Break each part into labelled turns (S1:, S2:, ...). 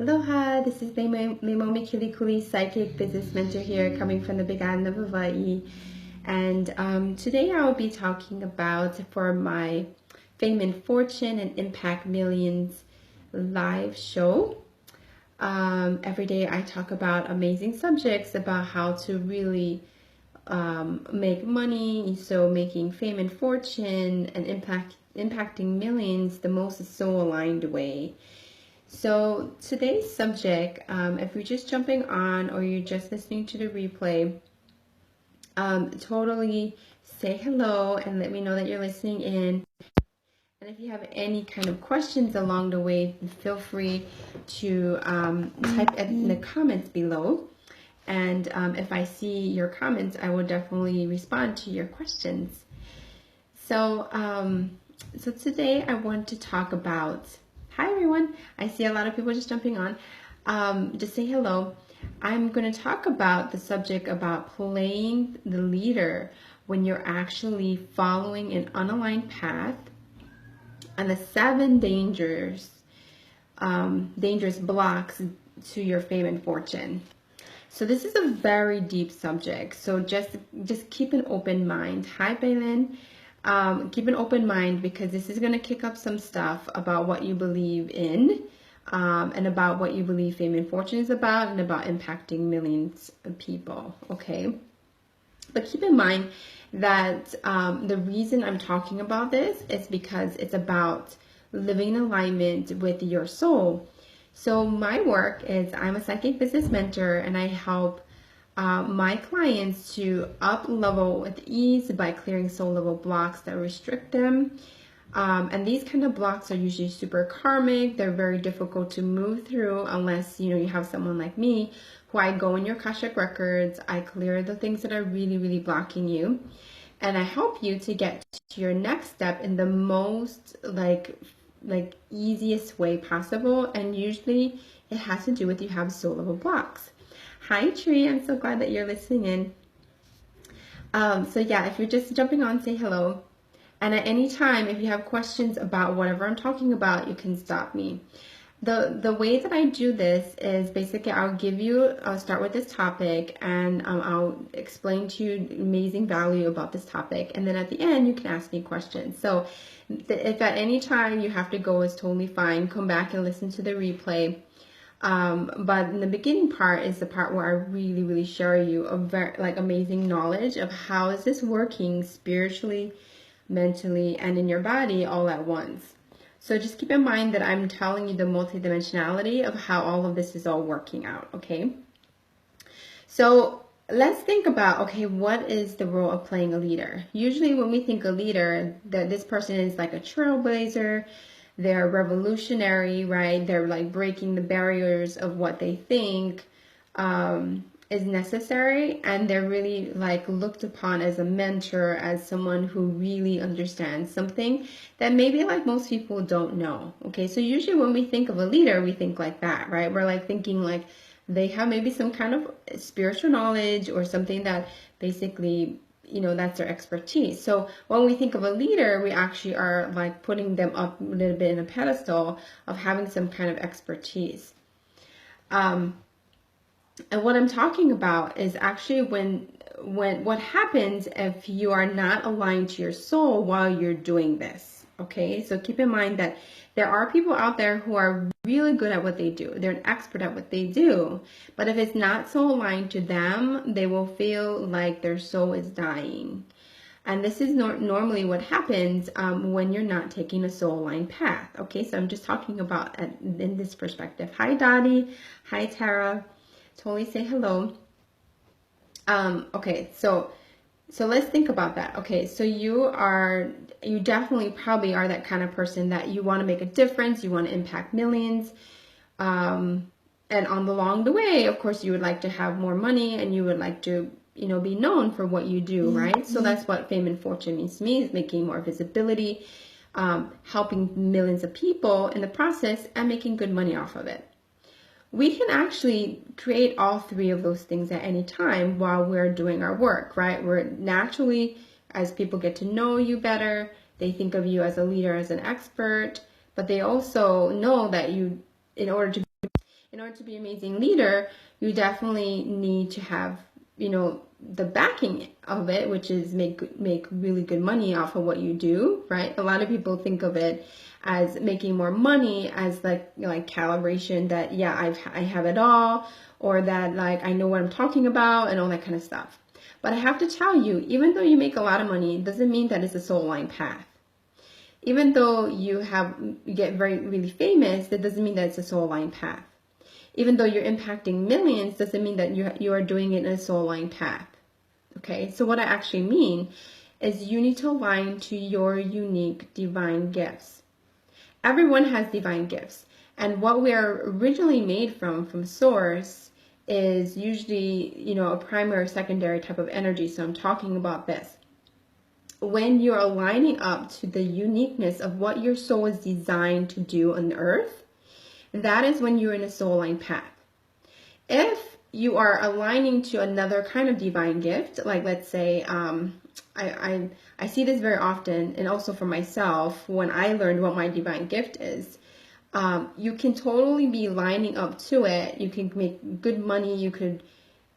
S1: Aloha, this is Leimomi Keliikuli, psychic business mentor here, coming from the Big Island of Hawaii. And today I will be talking about, for my Fame and Fortune and Impact Millions live show. Every day I talk about amazing subjects about how to really make money, so making fame and fortune and impacting millions the most soul-aligned way. So today's subject, if you're just jumping on or you're just listening to the replay, totally say hello and let me know that you're listening in. And if you have any kind of questions along the way, feel free to type in the comments below. And if I see your comments, I will definitely respond to your questions. So, so today I want to talk about, hi everyone, I see a lot of people just jumping on, just say hello. I'm going to talk about the subject about playing the leader when you're actually following an unaligned path, and the 7 dangerous blocks to your fame and fortune. So this is a very deep subject. So just keep an open mind. Hi, Bailin. Keep an open mind, because this is going to kick up some stuff about what you believe in, and about what you believe fame and fortune is about, and about impacting millions of people. Okay. But keep in mind that the reason I'm talking about this is because it's about living in alignment with your soul. So my work is, I'm a psychic business mentor, and I help my clients to up level with ease by clearing soul level blocks that restrict them. And these kind of blocks are usually super karmic. They're very difficult to move through unless, you have someone like me, who I go in your Akashic records, I clear the things that are really, really blocking you, and I help you to get to your next step in the most like easiest way possible. And usually it has to do with you have soul level blocks. Hi Tree, I'm so glad that you're listening in. So yeah, if you're just jumping on, say hello. And at any time, if you have questions about whatever I'm talking about, you can stop me. The way that I do this is basically I'll start with this topic, and I'll explain to you amazing value about this topic. And then at the end, you can ask me questions. So if at any time you have to go, it's totally fine. Come back and listen to the replay. But in the beginning part is the part where I really, really share you a very amazing knowledge of how is this working spiritually, mentally, and in your body all at once. So just keep in mind that I'm telling you the multidimensionality of how all of this is all working out, okay? So let's think about, okay, what is the role of playing a leader? Usually when we think a leader, that this person is like a trailblazer, they're revolutionary, right? They're like breaking the barriers of what they think is necessary, and they're really like looked upon as a mentor, as someone who really understands something that maybe like most people don't know. Okay, so usually when we think of a leader, we think like that, right? We're like thinking like they have maybe some kind of spiritual knowledge or something that basically, that's their expertise. So when we think of a leader, we actually are like putting them up a little bit in a pedestal of having some kind of expertise. And what I'm talking about is actually when what happens if you are not aligned to your soul while you're doing this. Okay, so keep in mind that there are people out there who are really good at what they do. They're an expert at what they do. But if it's not so aligned to them, they will feel like their soul is dying. And this is normally what happens when you're not taking a soul-aligned path. Okay, so I'm just talking about in this perspective. Hi, Dottie. Hi, Tara. Totally say hello. Okay, so let's think about that. Okay, so you definitely probably are that kind of person that you want to make a difference, you want to impact millions, and along the way, of course, you would like to have more money, and you would like to, be known for what you do, right? So that's what fame and fortune means to me, is making more visibility, helping millions of people in the process, and making good money off of it. We can actually create all 3 of those things at any time while we're doing our work, right? We're naturally, as people get to know you better, they think of you as a leader, as an expert, but they also know that in order in order to be an amazing leader, you definitely need to have, the backing of it, which is make really good money off of what you do, right? A lot of people think of it as making more money as like calibration that, yeah, I have it all, or that like I know what I'm talking about and all that kind of stuff. But I have to tell you, even though you make a lot of money, it doesn't mean that it's a soul aligned path. Even though you get really famous, that doesn't mean that it's a soul aligned path. Even though you're impacting millions, doesn't mean that you are doing it in a soul aligned path. Okay, so what I actually mean is you need to align to your unique divine gifts. Everyone has divine gifts, and what we are originally made from source is usually, a primary, secondary type of energy. So I'm talking about this. When you're aligning up to the uniqueness of what your soul is designed to do on earth, that is when you're in a soul aligned path. If you are aligning to another kind of divine gift, like let's say, I see this very often, and also for myself, when I learned what my divine gift is, you can totally be lining up to it. You can make good money. You could,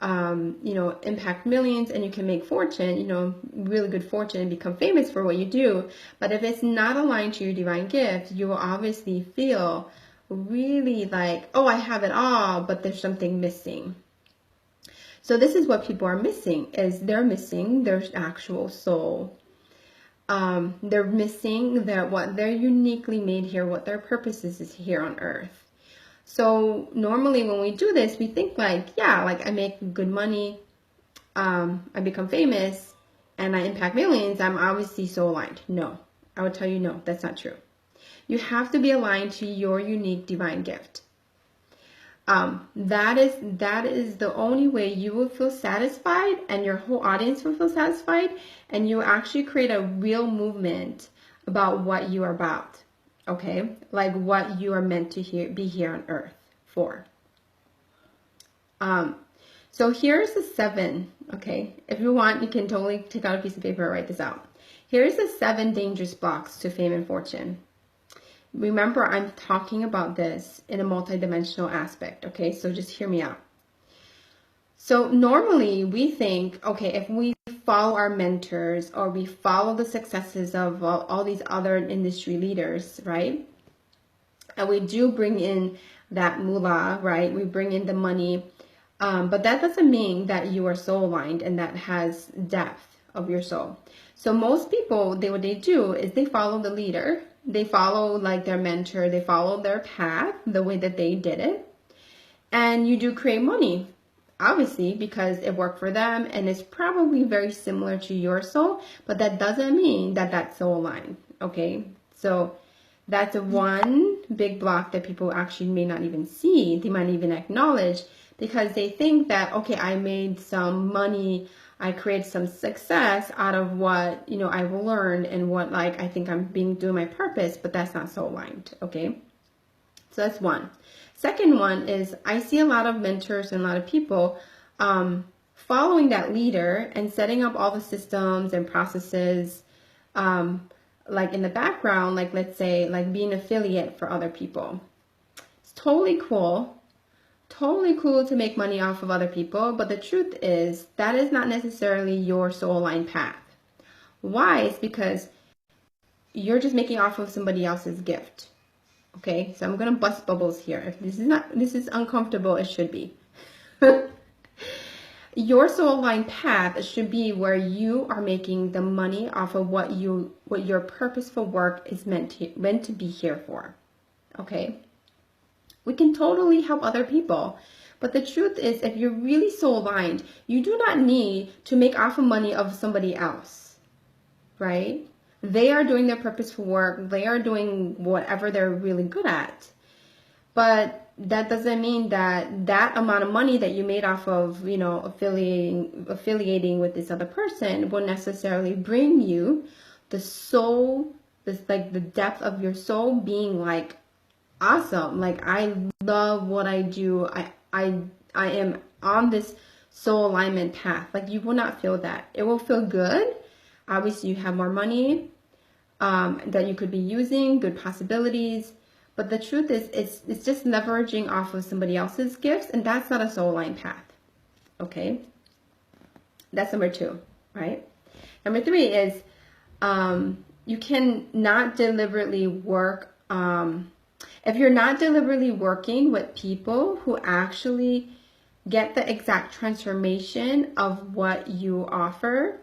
S1: impact millions, and you can make fortune, really good fortune, and become famous for what you do. But if it's not aligned to your divine gift, you will obviously feel really like, oh, I have it all, but there's something missing. So this is what people are missing, is they're missing their actual soul. They're missing what they're uniquely made here, what their purpose is here on earth. So normally when we do this, we think like, yeah, like I make good money, I become famous, and I impact millions. I'm obviously soul aligned. No, I would tell you no, that's not true. You have to be aligned to your unique divine gift. That is the only way you will feel satisfied, and your whole audience will feel satisfied, and you actually create a real movement about what you are about. Okay, like what you are meant to be here on earth for. So here's the 7. Okay, if you want, you can totally take out a piece of paper and write this out. Here's the 7 dangerous blocks to fame and fortune. Remember, I'm talking about this in a multidimensional aspect, okay? So just hear me out. So normally we think, okay, if we follow our mentors or we follow the successes of all these other industry leaders, right? And we do bring in that moolah, right? We bring in the money, but that doesn't mean that you are soul aligned and that has depth of your soul. So most people, what they do is they follow the leader. They follow like their mentor, they follow their path, the way that they did it. And you do create money, obviously, because it worked for them and it's probably very similar to your soul, but that doesn't mean that that's soul aligned, okay? So that's one big block that people actually may not even see, they might even acknowledge, because they think that, okay, I made some money, I create some success out of what, I've learned and what I think I'm doing my purpose, but that's not soul aligned, okay? So that's one. Second one is I see a lot of mentors and a lot of people following that leader and setting up all the systems and processes like in the background, like let's say like being an affiliate for other people. It's totally cool. Totally cool to make money off of other people, but the truth is that is not necessarily your soul aligned path. Why? It's because you're just making off of somebody else's gift. Okay, so I'm gonna bust bubbles here. If this is uncomfortable, it should be. Your soul aligned path should be where you are making the money off of what your purposeful work is meant to be here for. Okay. We can totally help other people. But the truth is, if you're really soul aligned, you do not need to make off of money of somebody else, right? They are doing their purposeful work. They are doing whatever they're really good at. But that doesn't mean that that amount of money that you made off of, affiliating with this other person will necessarily bring you the soul, the depth of your soul being like, awesome, like I love what I do, I am on this soul alignment path. Like you will not feel that. It will feel good. Obviously you have more money that you could be using, good possibilities, But the truth is, it's just leveraging off of somebody else's gifts, and that's not a soul line path. Okay? That's number 2, right? Number 3 is you can not deliberately work, if you're not deliberately working with people who actually get the exact transformation of what you offer,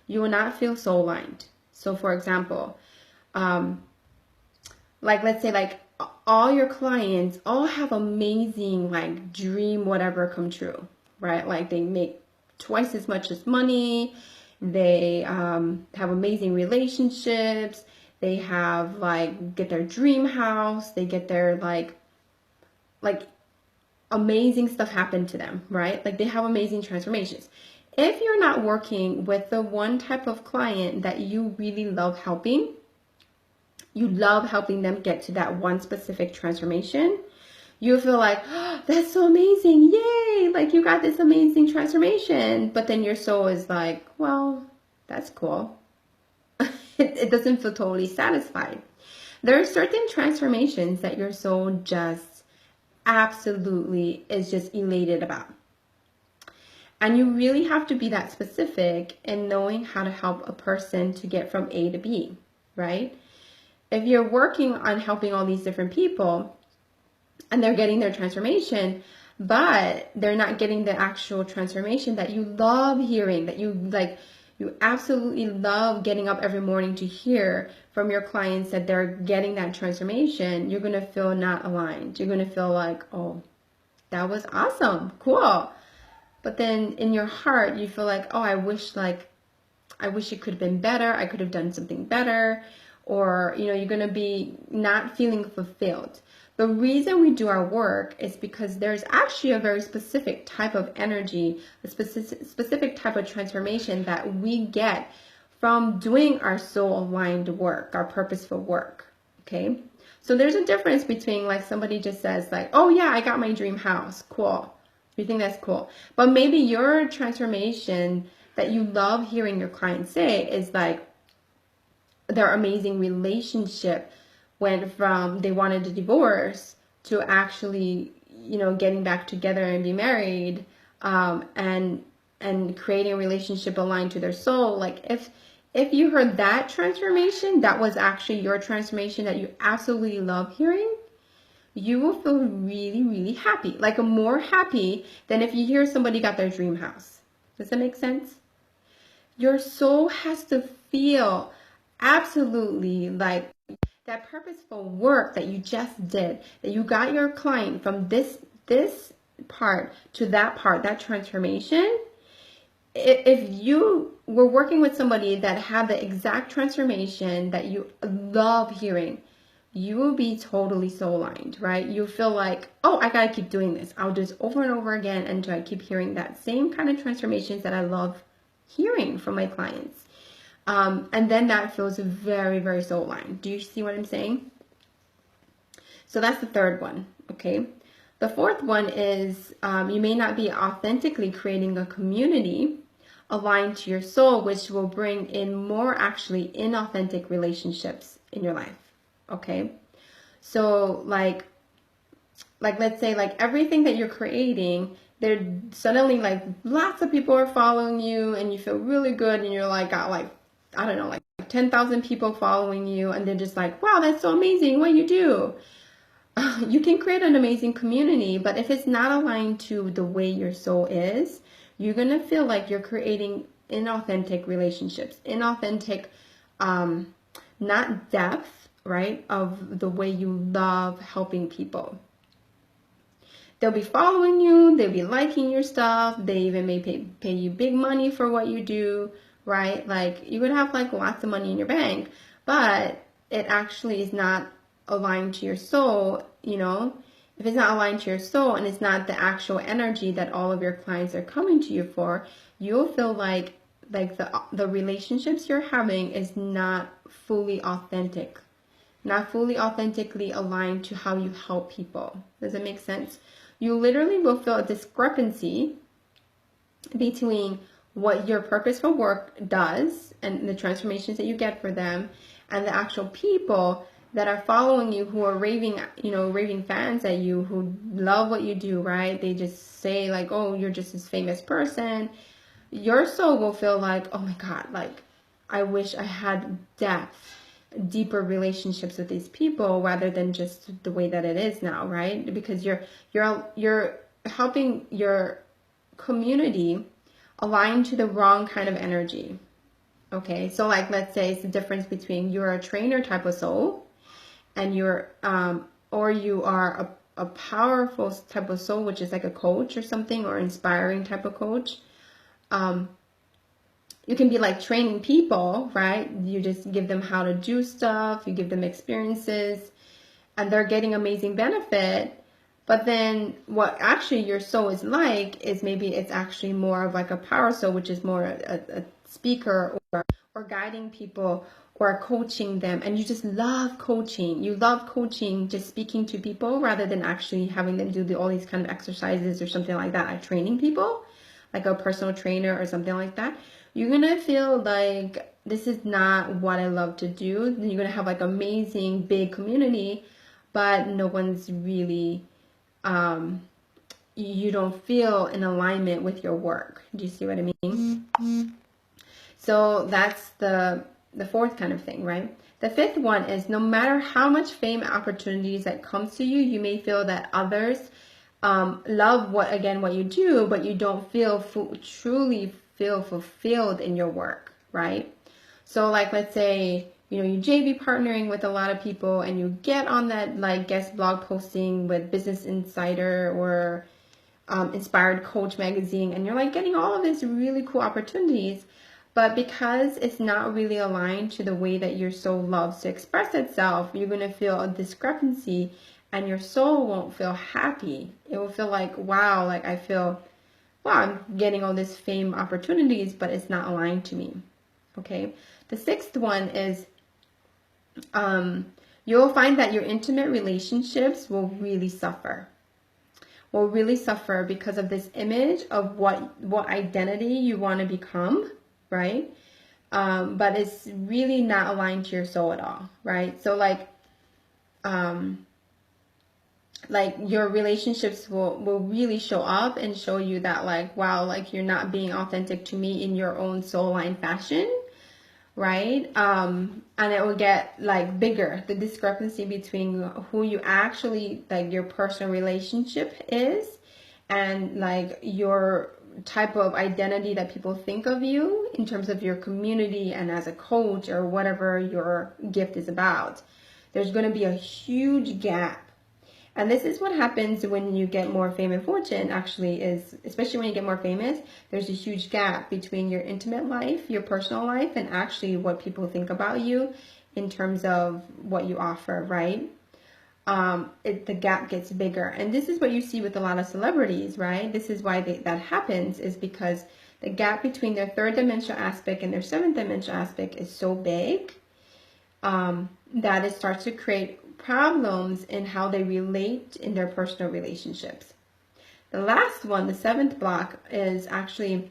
S1: you will not feel soul aligned. So for example, like let's say like all your clients all have amazing like dream whatever come true, right? Like they make twice as much as money, they have amazing relationships, they have like get their dream house, they get their like amazing stuff happen to them, right? Like they have amazing transformations. If you're not working with the one type of client that you really love helping, you love helping them get to that one specific transformation, you feel like, oh, that's so amazing, yay, like you got this amazing transformation. But then your soul is like, well, that's cool. It doesn't feel totally satisfied. There are certain transformations that your soul just absolutely is just elated about. And you really have to be that specific in knowing how to help a person to get from A to B, right? If you're working on helping all these different people and they're getting their transformation, but they're not getting the actual transformation that you love hearing, that you like, you absolutely love getting up every morning to hear from your clients that they're getting that transformation, you're going to feel not aligned. You're going to feel like, oh, that was awesome, cool. But then in your heart, you feel like, oh, I wish it could have been better. I could have done something better. Or, you know, you're going to be not feeling fulfilled. The reason we do our work is because there's actually a very specific type of energy, a specific type of transformation that we get from doing our soul-aligned work, our purposeful work, okay? So there's a difference between like somebody just says like, oh yeah, I got my dream house, cool. You think that's cool. But maybe your transformation that you love hearing your clients say is like their amazing relationship went from they wanted a divorce to actually, you know, getting back together and be married, and creating a relationship aligned to their soul. Like if you heard that transformation, that was actually your transformation that you absolutely love hearing, you will feel really, really happy. Like more happy than if you hear somebody got their dream house. Does that make sense? Your soul has to feel absolutely like that purposeful work that you just did, that you got your client from this part to that part, that transformation. If you were working with somebody that had the exact transformation that you love hearing, you will be totally soul aligned, right? You feel like, oh, I gotta keep doing this. I'll do this over and over again until I keep hearing that same kind of transformations that I love hearing from my clients. And then that feels very, very soul aligned. Do you see what I'm saying? So that's the third one, okay? The fourth one is you may not be authentically creating a community aligned to your soul, which will bring in more actually inauthentic relationships in your life, okay? So like let's say like everything that you're creating, there suddenly like lots of people are following you and you feel really good and you're like got like, I don't know, like 10,000 people following you and they're just like, wow, that's so amazing what you do. You can create an amazing community, but if it's not aligned to the way your soul is, you're going to feel like you're creating inauthentic relationships, inauthentic, not depth, right, of the way you love helping people. They'll be following you, they'll be liking your stuff, they even may pay you big money for what you do, right? Like you would have like lots of money in your bank, but it actually is not aligned to your soul, you know? If it's not aligned to your soul and it's not the actual energy that all of your clients are coming to you for, you'll feel like the relationships you're having is not fully authentic, not fully authentically aligned to how you help people. Does it make sense? You literally will feel a discrepancy between what your purposeful work does and the transformations that you get for them and the actual people that are following you, who are raving, raving fans at you, who love what you do, right? They just say like, oh, you're just this famous person. Your soul will feel like, oh my God, like I wish I had deeper relationships with these people rather than just the way that it is now, right? Because you're helping your community align to the wrong kind of energy. Okay, so like let's say it's the difference between you're a trainer type of soul and or you are a powerful type of soul, which is like a coach or something, or inspiring type of coach. You can be like training people, right? You just give them how to do stuff, you give them experiences, and they're getting amazing benefit. But then what actually your soul is like is maybe it's actually more of like a power soul, which is more a speaker or guiding people or coaching them. And you just love coaching. You love coaching, just speaking to people rather than actually having them do all these kind of exercises or something like that, like training people, like a personal trainer or something like that. You're going to feel like this is not what I love to do. Then you're going to have like amazing big community, but no one's really, you don't feel in alignment with your work. Do you see what I mean? So that's the fourth kind of thing, right? The fifth one is no matter how much fame opportunities that comes to you, you may feel that others love what you do, but you don't truly feel fulfilled in your work, right? So like let's say you JV partnering with a lot of people and you get on that like guest blog posting with Business Insider or Inspired Coach magazine, and you're like getting all of these really cool opportunities, but because it's not really aligned to the way that your soul loves to express itself, you're going to feel a discrepancy and your soul won't feel happy. It will feel like, wow, like I feel, wow, I'm getting all these fame opportunities, but it's not aligned to me. Okay. The sixth one is you'll find that your intimate relationships will really suffer. Because of this image of what identity you want to become, right? But it's really not aligned to your soul at all, right? So like your relationships will really show up and show you that like, wow, like you're not being authentic to me in your own soul line fashion, right? And it will get like bigger, the discrepancy between who you actually, like your personal relationship is and like your type of identity that people think of you in terms of your community and as a coach or whatever your gift is about. There's going to be a huge gap. And this is what happens when you get more fame and fortune, actually, is especially when you get more famous, there's a huge gap between your intimate life, your personal life, and actually what people think about you in terms of what you offer, right? The gap gets bigger. And this is what you see with a lot of celebrities, right? This is why that happens, is because the gap between their third dimensional aspect and their seventh dimensional aspect is so big that it starts to create problems in how they relate in their personal relationships. The last one, the seventh block, is actually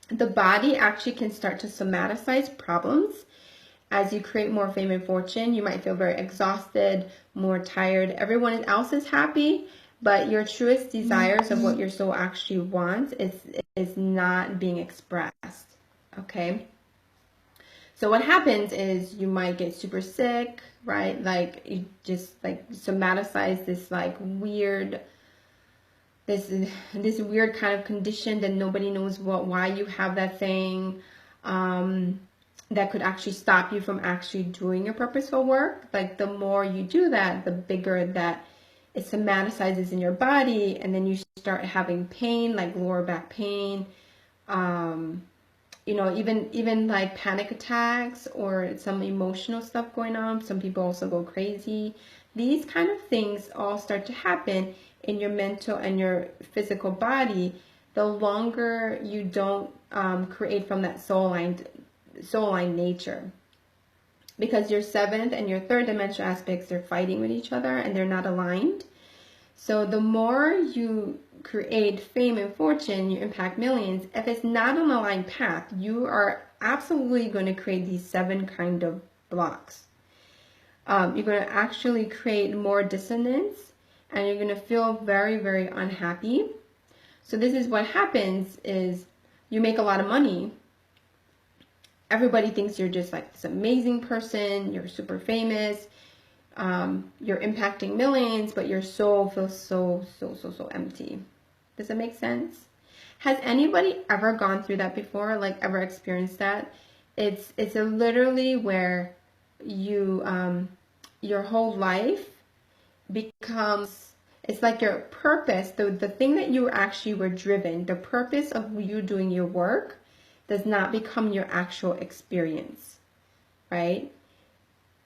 S1: the body actually can start to somaticize problems. As you create more fame and fortune, you might feel very exhausted, more tired. Everyone else is happy, but your truest desires of what your soul actually wants is not being expressed. Okay? So what happens is you might get super sick, right? Like you just like somaticize this like weird, this weird kind of condition that nobody knows why you have that thing. That could actually stop you from actually doing your purposeful work. Like the more you do that, the bigger that it somaticizes in your body, and then you start having pain, like lower back pain, even like panic attacks or some emotional stuff going on. Some people also go crazy. These kind of things all start to happen in your mental and your physical body the longer you don't create from that soul line nature, because your seventh and your third dimensional aspects are fighting with each other and they're not aligned. So the more you create fame and fortune, you impact millions. If it's not an aligned path, you are absolutely going to create these 7 kind of blocks. You're going to actually create more dissonance, and you're going to feel very, very unhappy. So this is what happens is you make a lot of money. Everybody thinks you're just like this amazing person. You're super famous. You're impacting millions, but your soul feels so empty. Does that make sense? Has anybody ever gone through that before? Like ever experienced that? It's literally where you your whole life becomes, it's like your purpose, the thing that you actually were driven, the purpose of you doing your work does not become your actual experience, right?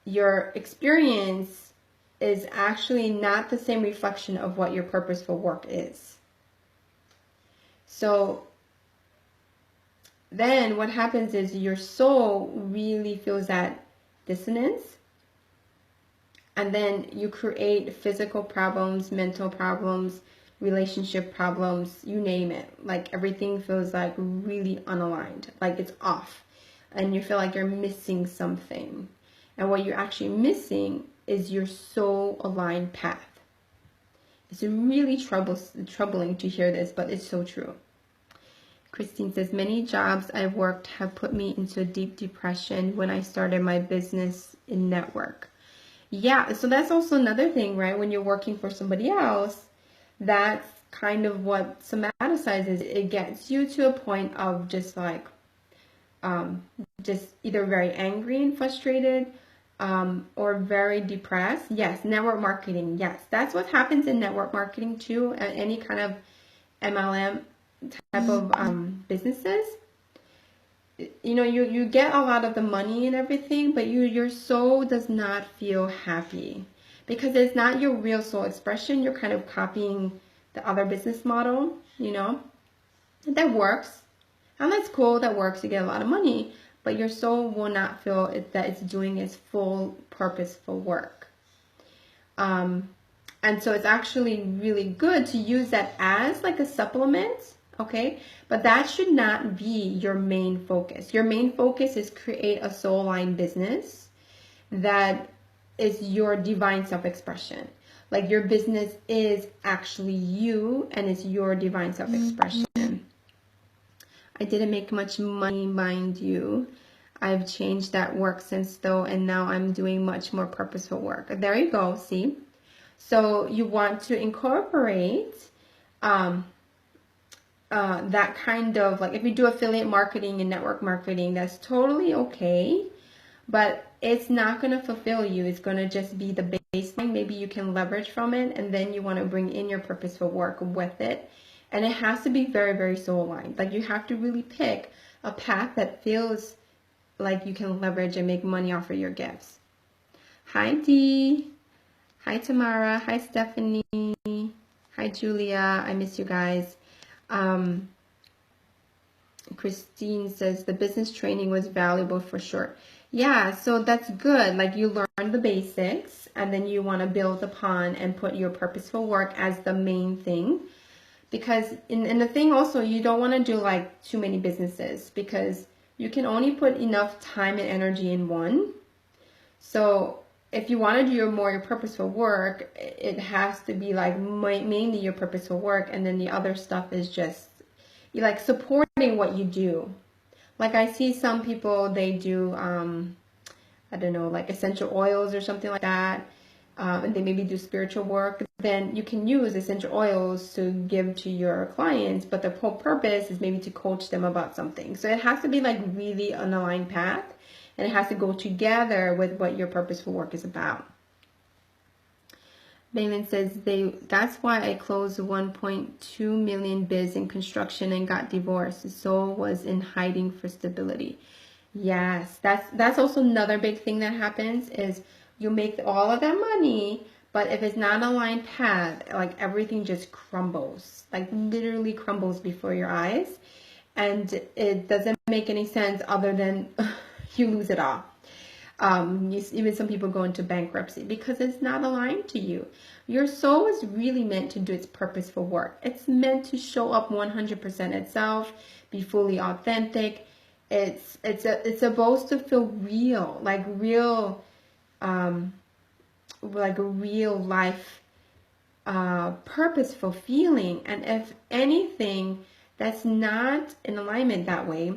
S1: Your experience is actually not the same reflection of what your purposeful work is. So then what happens is your soul really feels that dissonance, and then you create physical problems, mental problems, relationship problems, you name it. Like everything feels like really unaligned, like it's off, and you feel like you're missing something. And what you're actually missing is your soul aligned path. It's really troubling to hear this, but it's so true. Christine says, many jobs I've worked have put me into a deep depression when I started my business in network. Yeah, so that's also another thing, right? When you're working for somebody else, that's kind of what somaticizes. It gets you to a point of just like, just either very angry and frustrated, or very depressed. Yes, network marketing. Yes, that's what happens in network marketing too. Any kind of MLM type of businesses. You know, you get a lot of the money and everything, but your soul does not feel happy because it's not your real soul expression. You're kind of copying the other business model, you know. That works, and that's cool. That works. You get a lot of money, but your soul will not feel that it's doing its full purposeful work. And so it's actually really good to use that as like a supplement, okay? But that should not be your main focus. Your main focus is create a soul-aligned business that is your divine self-expression. Like your business is actually you, and it's your divine self-expression. I didn't make much money, mind you. I've changed that work since though, and now I'm doing much more purposeful work. There you go, see? So you want to incorporate that kind of, like if you do affiliate marketing and network marketing, that's totally okay, but it's not going to fulfill you. It's going to just be the baseline. Maybe you can leverage from it, and then you want to bring in your purposeful work with it. And it has to be very, very soul aligned. Like you have to really pick a path that feels like you can leverage and make money off of your gifts. Hi, Dee. Hi, Tamara. Hi, Stephanie. Hi, Julia. I miss you guys. Christine says the business training was valuable for sure. Yeah, so that's good. Like you learn the basics, and then you want to build upon and put your purposeful work as the main thing. Because in the thing also, you don't want to do like too many businesses, because you can only put enough time and energy in one. So if you want to do your purposeful work, it has to be like mainly your purposeful work, and then the other stuff is just you like supporting what you do. Like I see some people, they do I don't know, like essential oils or something like that, and they maybe do spiritual work. Then you can use essential oils to give to your clients, but the whole purpose is maybe to coach them about something. So it has to be like really an aligned path. And it has to go together with what your purposeful work is about. Bayman says, that's why I closed 1.2 million biz in construction and got divorced. The soul was in hiding for stability. Yes, that's also another big thing that happens is you make all of that money, but if it's not an aligned path, like everything just crumbles, like literally crumbles before your eyes. And it doesn't make any sense other than you lose it all. Even some people go into bankruptcy because it's not aligned to you. Your soul is really meant to do its purposeful work. It's meant to show up 100% itself, be fully authentic. It's supposed to feel real, like real like a real life purposeful feeling. And if anything that's not in alignment that way,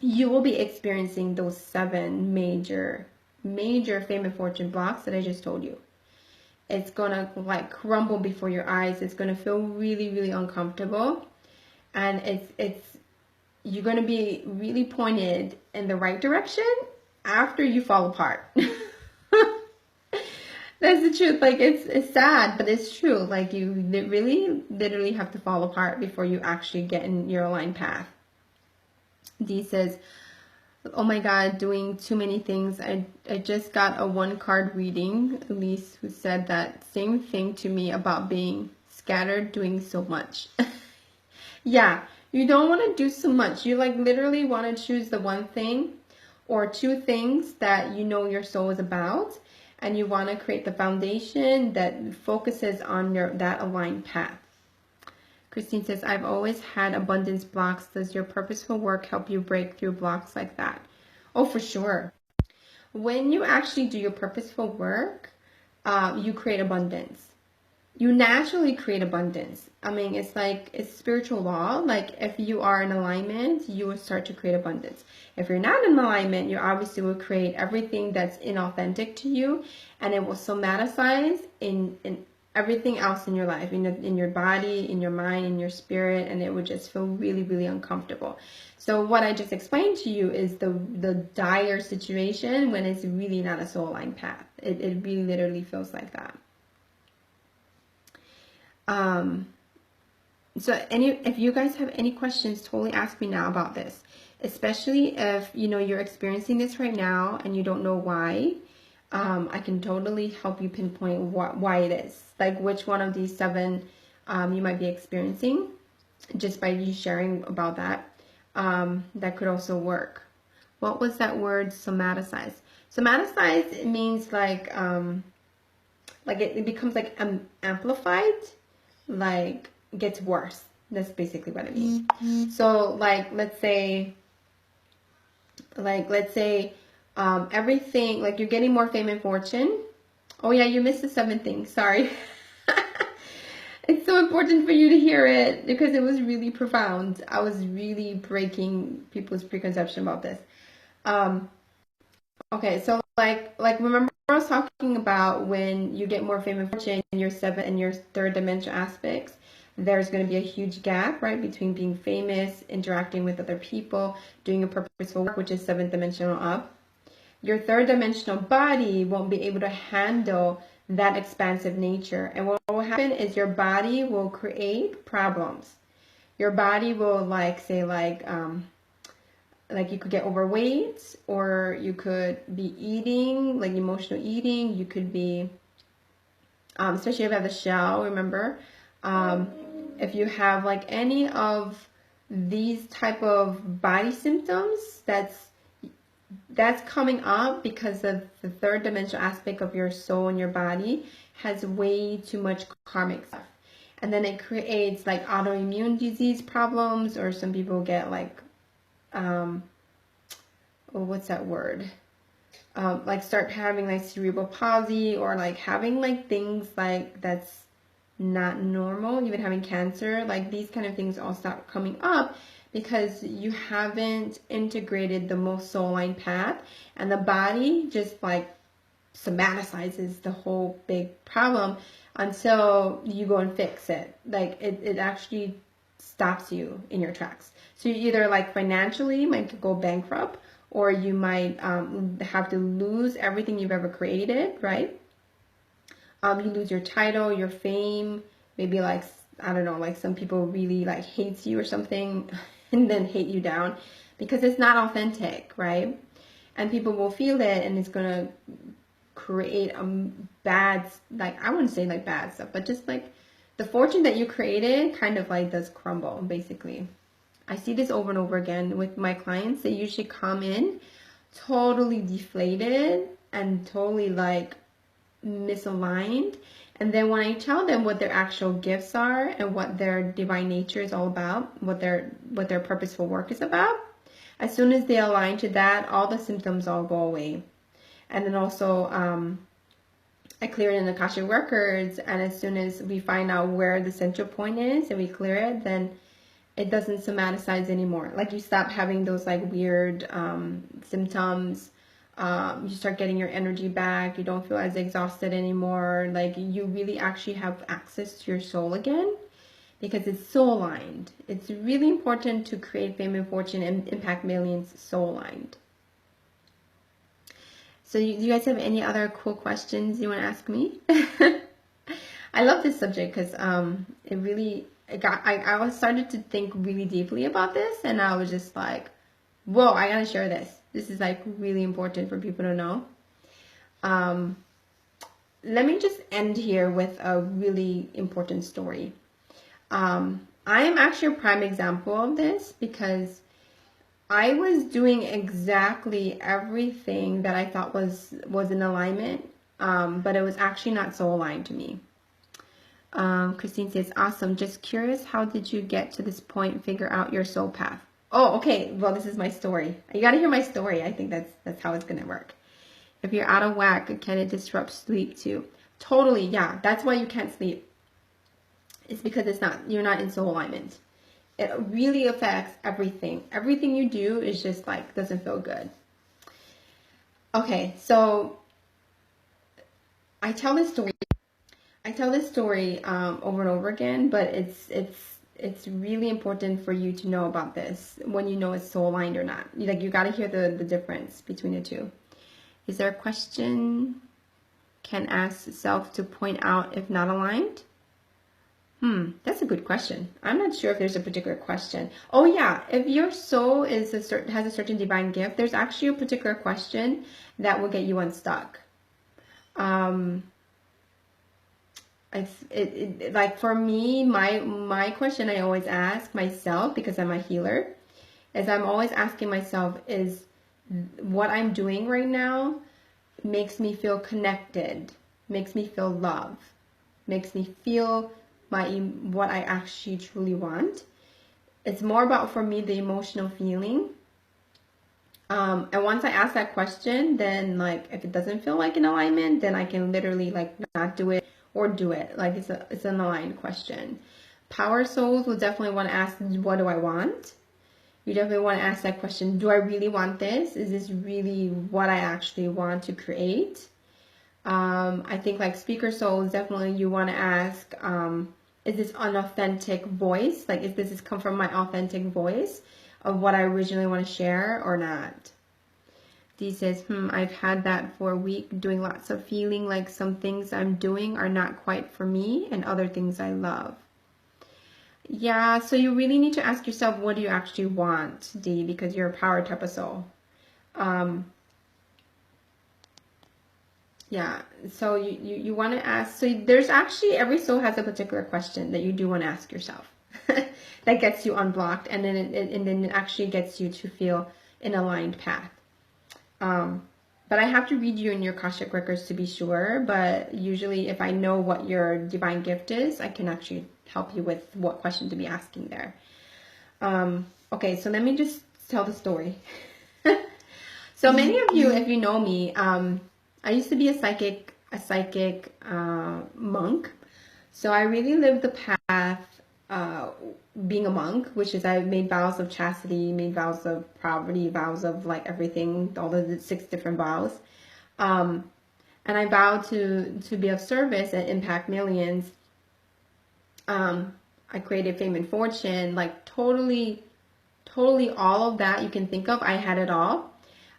S1: you will be experiencing those 7 major fame and fortune blocks that I just told you. It's gonna like crumble before your eyes. It's gonna feel really, really uncomfortable, and it's you're gonna be really pointed in the right direction after you fall apart. That's the truth. Like, it's sad, but it's true. Like, you really literally have to fall apart before you actually get in your aligned path. D says, oh my God, doing too many things. I just got a 1-card reading, Elise, who said that same thing to me about being scattered, doing so much. Yeah, you don't want to do so much. You like literally want to choose the one thing or 2 things that you know your soul is about, and you want to create the foundation that focuses on that aligned path. Christine says, I've always had abundance blocks. Does your purposeful work help you break through blocks like that? Oh, for sure. When you actually do your purposeful work, you create abundance. You naturally create abundance. I mean, it's spiritual law. Like, if you are in alignment, you will start to create abundance. If you're not in alignment, you obviously will create everything that's inauthentic to you, and it will somatize in everything else in your life, in your body, in your mind, in your spirit, and it would just feel really, really uncomfortable. So what I just explained to you is the dire situation when it's really not a soul aligned path. It really literally feels like that. So if you guys have any questions, totally ask me now about this, especially if you're experiencing this right now and you don't know why. I can totally help you pinpoint why it is, like which one of these 7 you might be experiencing, just by you sharing about that. That could also work. What was that word? Somaticize. Somaticize, it means like it becomes like amplified, like gets worse. That's basically what it means. So let's say everything, like you're getting more fame and fortune. Oh yeah, you missed the 7th thing. Sorry. It's so important for you to hear it because it was really profound. I was really breaking people's preconception about this. Okay, so like remember I was talking about when you get more fame and fortune in your 7th and your 3rd dimension aspects, there's going to be a huge gap, right, between being famous, interacting with other people, doing a purposeful work, which is 7th dimensional up. Your 3rd dimensional body won't be able to handle that expansive nature. And what will happen is your body will create problems. Your body will like you could get overweight, or you could be eating, like emotional eating. You could be, especially if you have the shell, remember, if you have like any of these type of body symptoms, that's coming up because of the 3rd dimensional aspect of your soul and your body has way too much karmic stuff. And then it creates like autoimmune disease problems, or some people get like, what's that word? Like start having like cerebral palsy, or like having like things like that's not normal, even having cancer. Like these kind of things all start coming up because you haven't integrated the most soul aligned path, and the body just like somaticizes the whole big problem until you go and fix it. Like it actually stops you in your tracks. So you either like financially might go bankrupt, or you might have to lose everything you've ever created, right? You lose your title, your fame, maybe like, I don't know, like some people really like hates you or something and then hate you down because it's not authentic, right? And people will feel it, and it's going to create a bad, like, I wouldn't say like bad stuff, but just like the fortune that you created kind of like does crumble, basically. I see this over and over again with my clients. They usually come in totally deflated and totally like misaligned, and then when I tell them what their actual gifts are and what their divine nature is all about, what their purposeful work is about, as soon as they align to that, all the symptoms all go away. And then also I clear it in the Akashic records, and as soon as we find out where the central point is and we clear it, then it doesn't somaticize anymore. Like you stop having those like weird symptoms. You start getting your energy back. You don't feel as exhausted anymore. Like you really actually have access to your soul again because it's soul aligned. It's really important to create fame and fortune and impact millions soul aligned. So do you guys have any other cool questions you want to ask me? I love this subject because it really, I was started to think really deeply about this, and I was just like, whoa, I gotta share this. This is like really important for people to know. Let me just end here with a really important story. I am actually a prime example of this because I was doing exactly everything that I thought was in alignment, but it was actually not so aligned to me. Christine says, awesome. Just curious, how did you get to this point and figure out your soul path? Oh, okay. Well, this is my story. You got to hear my story. I think that's how it's going to work. If you're out of whack, can it disrupt sleep too? Totally. Yeah. That's why you can't sleep. It's because you're not in soul alignment. It really affects everything. Everything you do is just like, doesn't feel good. Okay. So I tell this story over and over again, but it's really important for you to know about this when you know it's soul aligned or not. Like you got to hear the difference between the two. Is there a question? Can ask self to point out if not aligned? That's a good question. I'm not sure if there's a particular question. Oh yeah, if your soul has a certain divine gift, there's actually a particular question that will get you unstuck. Like for me, my question I always ask myself, because I'm a healer, is I'm always asking myself, is what I'm doing right now makes me feel connected, makes me feel love, makes me feel what I actually truly want. It's more about, for me, the emotional feeling. And once I ask that question, then like if it doesn't feel like in alignment, then I can literally like not do it or do it. Like it's an aligned question. Power souls will definitely want to ask, what do I want? You definitely want to ask that question. Do I really want this? Is this really what I actually want to create? I think like speaker souls, definitely you want to ask, is this an authentic voice? Like, does this come from my authentic voice of what I originally want to share or not? Dee says, I've had that for a week, doing lots of feeling like some things I'm doing are not quite for me and other things I love. Yeah, so you really need to ask yourself, what do you actually want, Dee, because you're a power type of soul. Yeah, so you want to ask, so there's actually, every soul has a particular question that you do want to ask yourself that gets you unblocked, and then it actually gets you to feel an aligned path. But I have to read you in your Akashic records to be sure, but usually if I know what your divine gift is, I can actually help you with what question to be asking there. Okay, so let me just tell the story. So many of you, if you know me, I used to be a psychic monk. So I really lived the path being a monk, which is I made vows of chastity, made vows of poverty, vows of like everything, all the 6 different vows. And I vowed to be of service and impact millions. I created fame and fortune, like totally all of that you can think of. I had it all.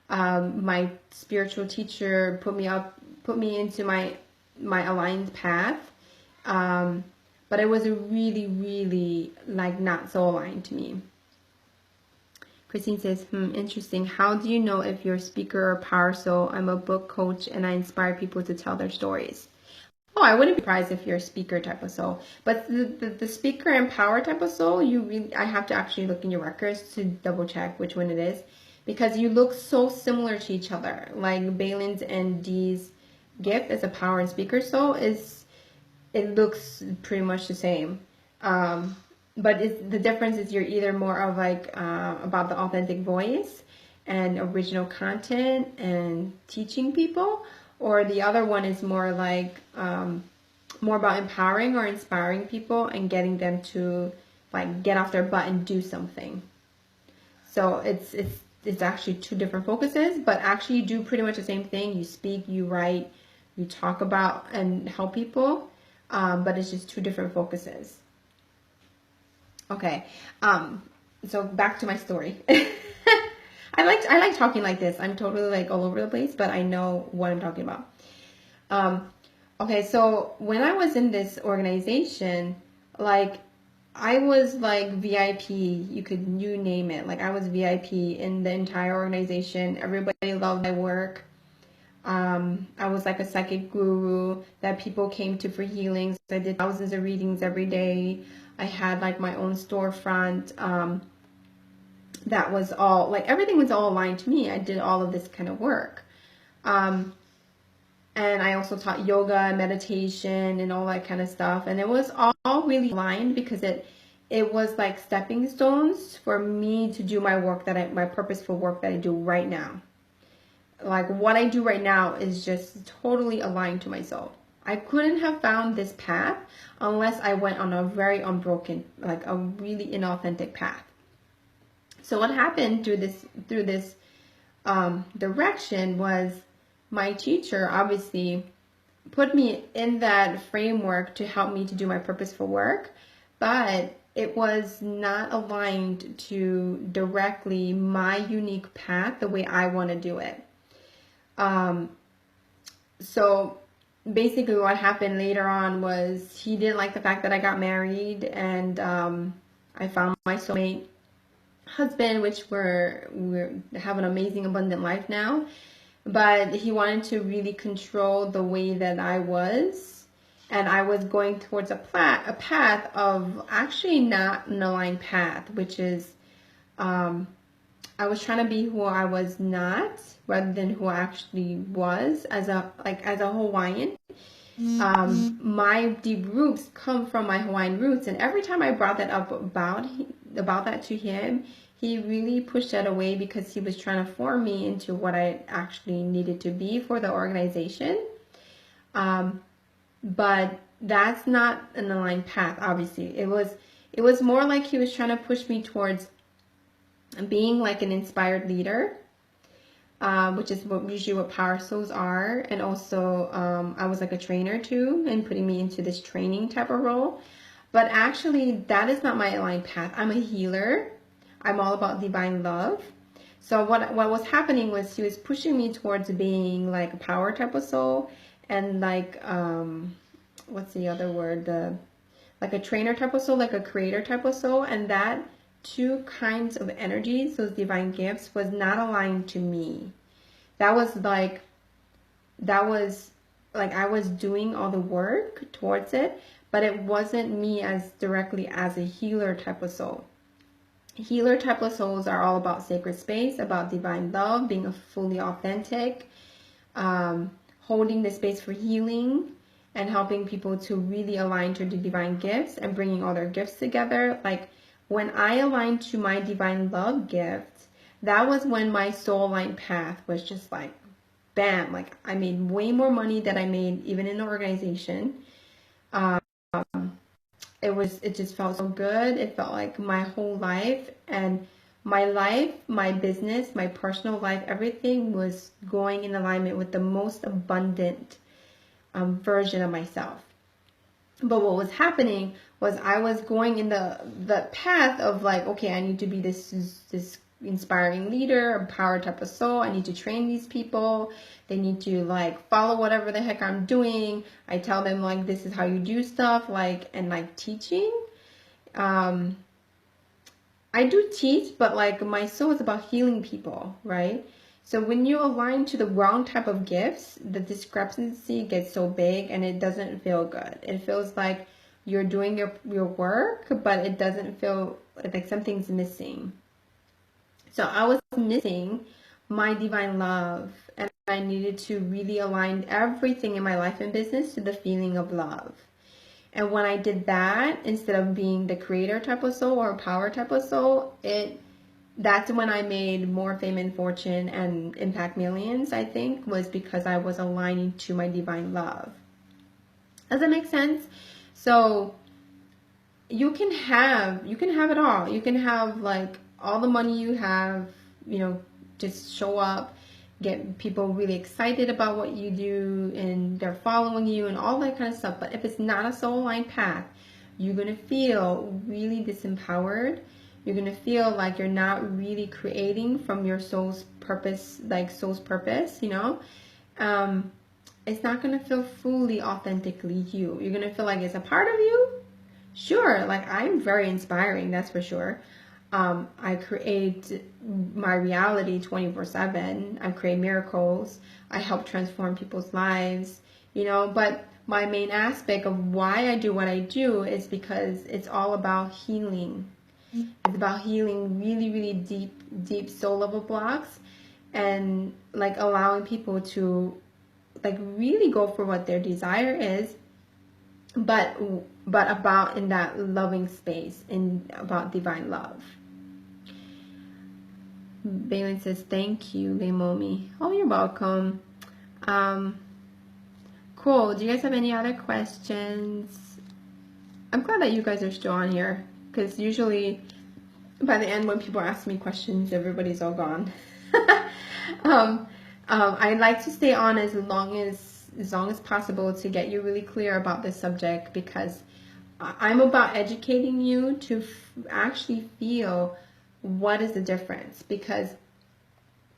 S1: My spiritual teacher put me into my aligned path. But it was a really like not so aligned to me. Christine says, interesting. How do you know if you're a speaker or power soul? I'm a book coach and I inspire people to tell their stories. Oh, I wouldn't be surprised if you're a speaker type of soul. But the speaker and power type of soul, I have to actually look in your records to double check which one it is. Because you look so similar to each other. Like Balin's and Dee's gift as a power and speaker soul it looks pretty much the same. But the difference is you're either more of like about the authentic voice and original content and teaching people, or the other one is more like more about empowering or inspiring people and getting them to like get off their butt and do something. So it's actually two different focuses, but actually you do pretty much the same thing. You speak, you write, you talk about and help people, but it's just two different focuses. Okay, so back to my story. I like talking like this. I'm totally like all over the place, but I know what I'm talking about. Okay, so when I was in this organization, like I was like VIP, you name it. Like I was VIP in the entire organization. Everybody loved my work. I was like a psychic guru that people came to for healings. I did thousands of readings every day. I had like my own storefront. That was all, like everything was all aligned to me. I did all of this kind of work. And I also taught yoga and meditation and all that kind of stuff. And it was all really aligned because it was like stepping stones for me to do my work my purposeful work that I do right now. Like what I do right now is just totally aligned to my soul. I couldn't have found this path unless I went on a very unbroken, like a really inauthentic path. So what happened through this direction was my teacher obviously put me in that framework to help me to do my purposeful work, but it was not aligned to directly my unique path the way I want to do it. So basically what happened later on was he didn't like the fact that I got married and I found my soulmate husband, which we have an amazing abundant life now, but he wanted to really control the way that I was, and I was going towards a path of actually not an aligned path, which is I was trying to be who I was not rather than who I actually was as a Hawaiian. My deep roots come from my Hawaiian roots, and every time I brought that up about that to him, he really pushed that away because he was trying to form me into what I actually needed to be for the organization. But that's not an aligned path. Obviously, it was more like he was trying to push me towards being like an inspired leader, which is usually what power souls are. And also I was like a trainer too, and putting me into this training type of role. But actually that is not my aligned path. I'm a healer. I'm all about divine love. So what was happening was he was pushing me towards being like a power type of soul, and like what's the other word, like a trainer type of soul, like a creator type of soul. And that two kinds of energies, those divine gifts, was not aligned to me. That was like I was doing all the work towards it, but it wasn't me as directly as a healer type of soul. Healer type of souls are all about sacred space, about divine love, being fully authentic, holding the space for healing, and helping people to really align to the divine gifts and bringing all their gifts together. Like when I aligned to my divine love gift, that was when my soul aligned path was just like, bam, like I made way more money than I made even in the organization. It just felt so good. It felt like my whole life, and my business, my personal life, everything was going in alignment with the most abundant version of myself. But what was happening was I was going in the path of like, okay, I need to be this inspiring leader, a power type of soul. I need to train these people. They need to like follow whatever the heck I'm doing. I tell them like, this is how you do stuff, like, and like teaching. I do teach, but like my soul is about healing people, right? So when you align to the wrong type of gifts, the discrepancy gets so big and it doesn't feel good. It feels like you're doing your work, but it doesn't feel like something's missing. So I was missing my divine love, and I needed to really align everything in my life and business to the feeling of love. And when I did that, instead of being the creator type of soul or power type of soul, it that's when I made more fame and fortune and impact millions, I think, was because I was aligning to my divine love. Does that make sense? So you can have it all. You can have like all the money you have, you know, just show up, get people really excited about what you do, and they're following you and all that kind of stuff. But if it's not a soul aligned path, you're going to feel really disempowered. You're going to feel like you're not really creating from your soul's purpose, like soul's purpose, you know. It's not going to feel fully authentically you. You're going to feel like it's a part of you. Sure, like I'm very inspiring, that's for sure. I create my reality 24/7. I create miracles. I help transform people's lives, you know, but my main aspect of why I do what I do is because it's all about healing. It's about healing really, really deep soul level blocks, and like allowing people to like really go for what their desire is, but about in that loving space and about divine love. Balin says, thank you, Leimomi. Oh, you're welcome. Cool. Do you guys have any other questions? I'm glad that you guys are still on here, because usually by the end when people ask me questions, everybody's all gone. I like to stay on as long as possible to get you really clear about this subject, because I'm about educating you to actually feel what is the difference. Because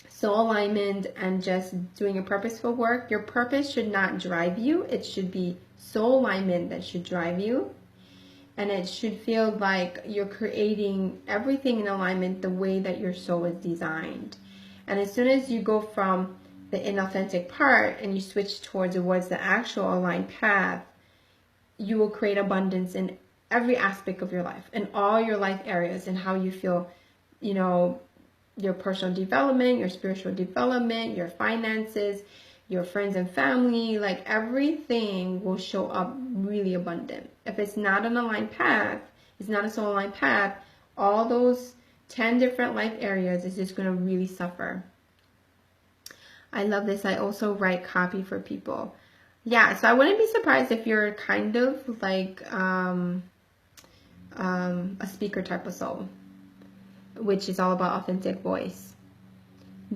S1: soul alignment and just doing a purposeful work, your purpose should not drive you. It should be soul alignment that should drive you. And it should feel like you're creating everything in alignment the way that your soul is designed. And as soon as you go from the inauthentic part and you switch towards the actual aligned path, you will create abundance in every aspect of your life, in all your life areas, and how you feel, you know, your personal development, your spiritual development, your finances, your friends and family, like everything will show up really abundant. If it's not an aligned path, it's not a soul aligned path, all those 10 different life areas is just going to really suffer. I love this. I also write copy for people. Yeah, so I wouldn't be surprised if you're kind of like a speaker type of soul, which is all about authentic voice.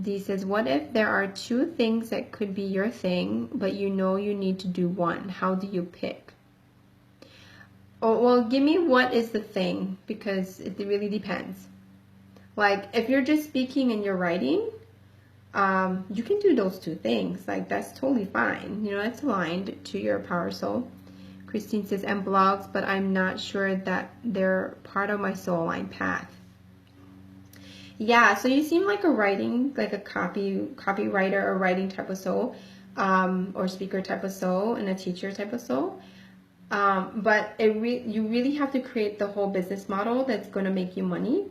S1: D says, what if there are two things that could be your thing, but you know you need to do one? How do you pick? Oh, well, give me what is the thing, because it really depends. Like, if you're just speaking and you're writing, you can do those two things. Like, that's totally fine. You know, it's aligned to your power soul. Christine says, and blogs, but I'm not sure that they're part of my soul aligned path. Yeah, so you seem like a writing, like a copywriter or writing type of soul, or speaker type of soul, and a teacher type of soul. But you really have to create the whole business model that's going to make you money,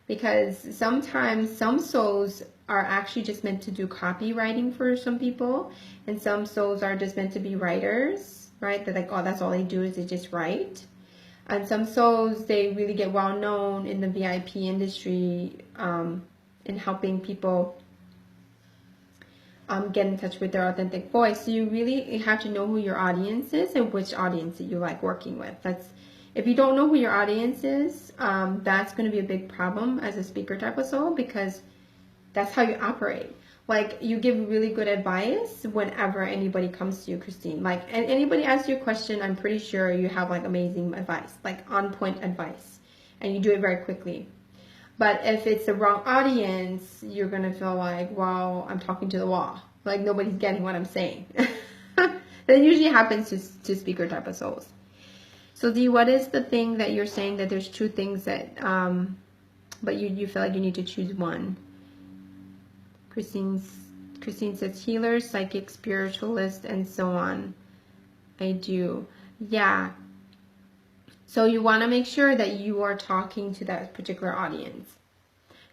S1: because sometimes some souls are actually just meant to do copywriting for some people, and some souls are just meant to be writers, right? They're like, oh, that's all they do is they just write. And some souls, they really get well known in the VIP industry, in helping people get in touch with their authentic voice. So you really have to know who your audience is and which audience that you like working with. If you don't know who your audience is, that's going to be a big problem as a speaker type of soul, because that's how you operate. Like, you give really good advice whenever anybody comes to you, Christine. Like, and anybody asks you a question, I'm pretty sure you have like amazing advice, like on point advice, and you do it very quickly. But if it's the wrong audience, you're going to feel like, wow, I'm talking to the wall. Like, nobody's getting what I'm saying. That usually happens to speaker type of souls. So Dee, what is the thing that you're saying that there's two things that, but you feel like you need to choose one? Christine says healer, psychic, spiritualist, and so on. I do. Yeah. So you want to make sure that you are talking to that particular audience.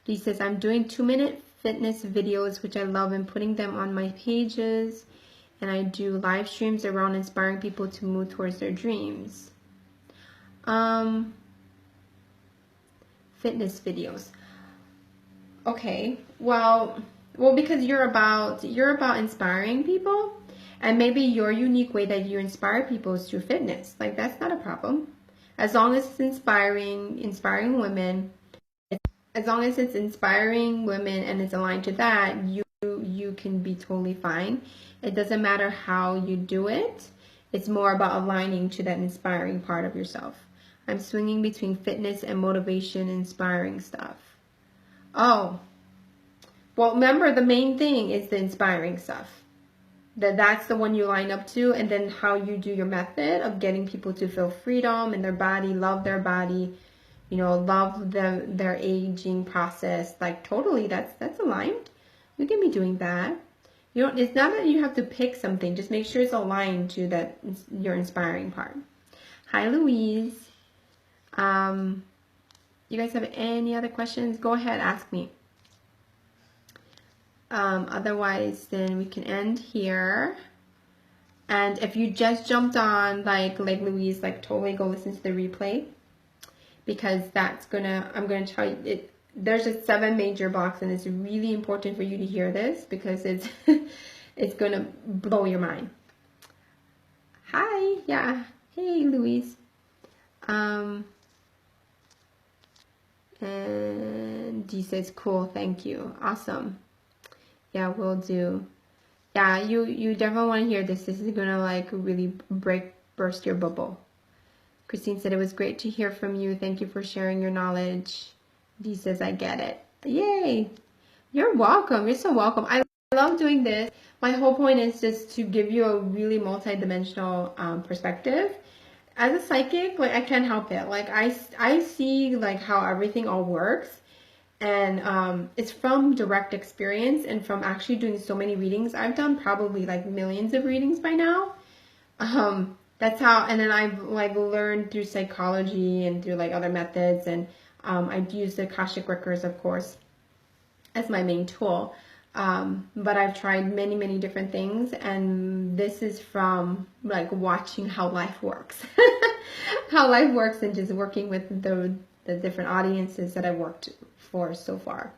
S1: He says, I'm doing 2-minute fitness videos, which I love, and putting them on my pages. And I do live streams around inspiring people to move towards their dreams. Fitness videos. Okay. Well, because you're about inspiring people, and maybe your unique way that you inspire people is through fitness. Like that's not a problem, as long as it's inspiring women. As long as it's inspiring women and it's aligned to that, you can be totally fine. It doesn't matter how you do it. It's more about aligning to that inspiring part of yourself. I'm swinging between fitness and motivation, inspiring stuff. Oh, well, remember the main thing is the inspiring stuff. That's the one you line up to, and then how you do your method of getting people to feel freedom in their body, love their body, love their aging process. Like totally, that's aligned. You can be doing that. It's not that you have to pick something. Just make sure it's aligned to that your inspiring part. Hi, Louise. You guys have any other questions? Go ahead, ask me. Otherwise, then we can end here. And if you just jumped on, like Louise, like totally go listen to the replay, because I'm gonna tell you it. There's just 7 major blocks, and it's really important for you to hear this because it's it's gonna blow your mind. Hi, yeah, hey Louise. And Dee says cool, thank you, awesome. Yeah, will do. Yeah, you definitely want to hear this. This is gonna like really burst your bubble. Christine said it was great to hear from you. Thank you for sharing your knowledge. Dee says I get it. Yay! You're welcome. You're so welcome. I love doing this. My whole point is just to give you a really multi-dimensional perspective. As a psychic, like I can't help it. Like I see like how everything all works. And it's from direct experience and from actually doing so many readings. I've done probably like millions of readings by now. That's how, and then I've like learned through psychology and through like other methods, and I've used the Akashic records, of course, as my main tool. But I've tried many, many different things, and this is from like watching how life works, how life works, and just working with the different audiences that I've worked for so far.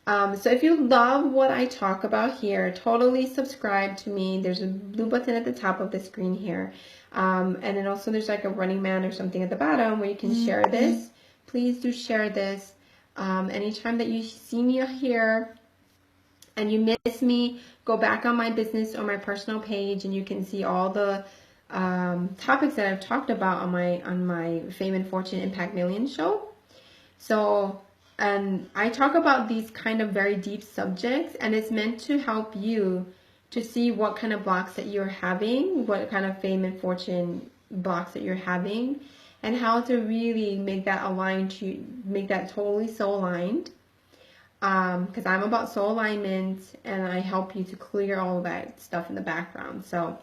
S1: So if you love what I talk about here, totally subscribe to me. There's a blue button at the top of the screen here. And then also there's like a running man or something at the bottom where you can share this. Please do share this. Anytime that you see me here and you miss me, go back on my business or my personal page and you can see all the topics that I've talked about on my Fame and Fortune Impact Millions show. So, and I talk about these kind of very deep subjects, and it's meant to help you to see what kind of blocks that you're having, what kind of fame and fortune blocks that you're having, and how to really make that aligned, to make that totally soul aligned. Because I'm about soul alignment, and I help you to clear all that stuff in the background. So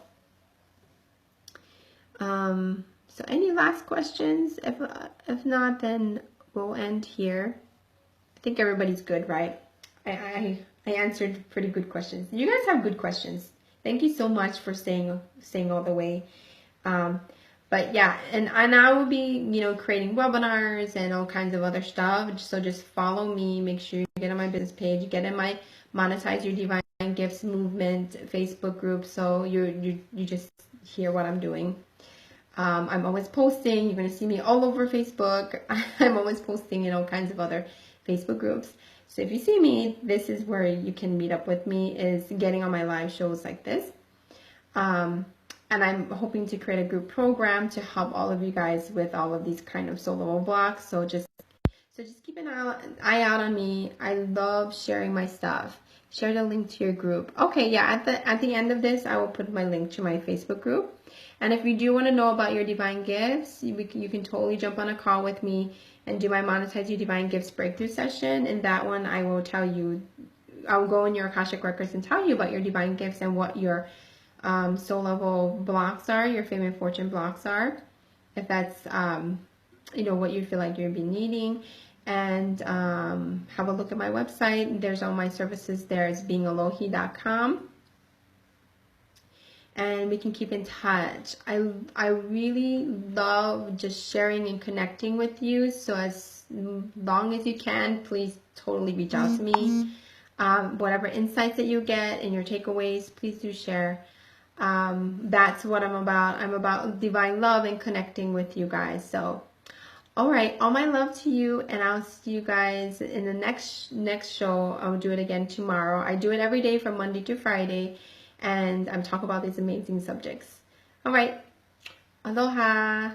S1: any last questions? If not, then we'll end here. I think everybody's good, right? I answered pretty good questions. You guys have good questions. Thank you so much for staying all the way. But yeah, and I will be, creating webinars and all kinds of other stuff. So just follow me. Make sure you get on my business page. Get in my Monetize Your Divine Gifts movement Facebook group. So you just hear what I'm doing. I'm always posting. You're going to see me all over Facebook. I'm always posting in all kinds of other Facebook groups. So if you see me, this is where you can meet up with me, is getting on my live shows like this. And I'm hoping to create a group program to help all of you guys with all of these kind of soul level blocks. So just keep an eye out on me. I love sharing my stuff. Share the link to your group. Okay, yeah, at the end of this, I will put my link to my Facebook group. And if you do want to know about your divine gifts, you can totally jump on a call with me and do my Monetize Your Divine Gifts breakthrough session. In that one, I will tell you, I'll go in your Akashic records and tell you about your divine gifts and what your soul level blocks are, your fame and fortune blocks are, if that's what you feel like you'll be needing. And have a look at my website. There's all my services there. It's beingalohi.com. And we can keep in touch. I really love just sharing and connecting with you. So as long as you can, please totally reach out to me. Whatever insights that you get and your takeaways, please do share. That's what I'm about. I'm about divine love and connecting with you guys. So, all right, all my love to you, and I'll see you guys in the next show. I'll do it again tomorrow. I do it every day from Monday to Friday, and I'm talking about these amazing subjects. All right, aloha.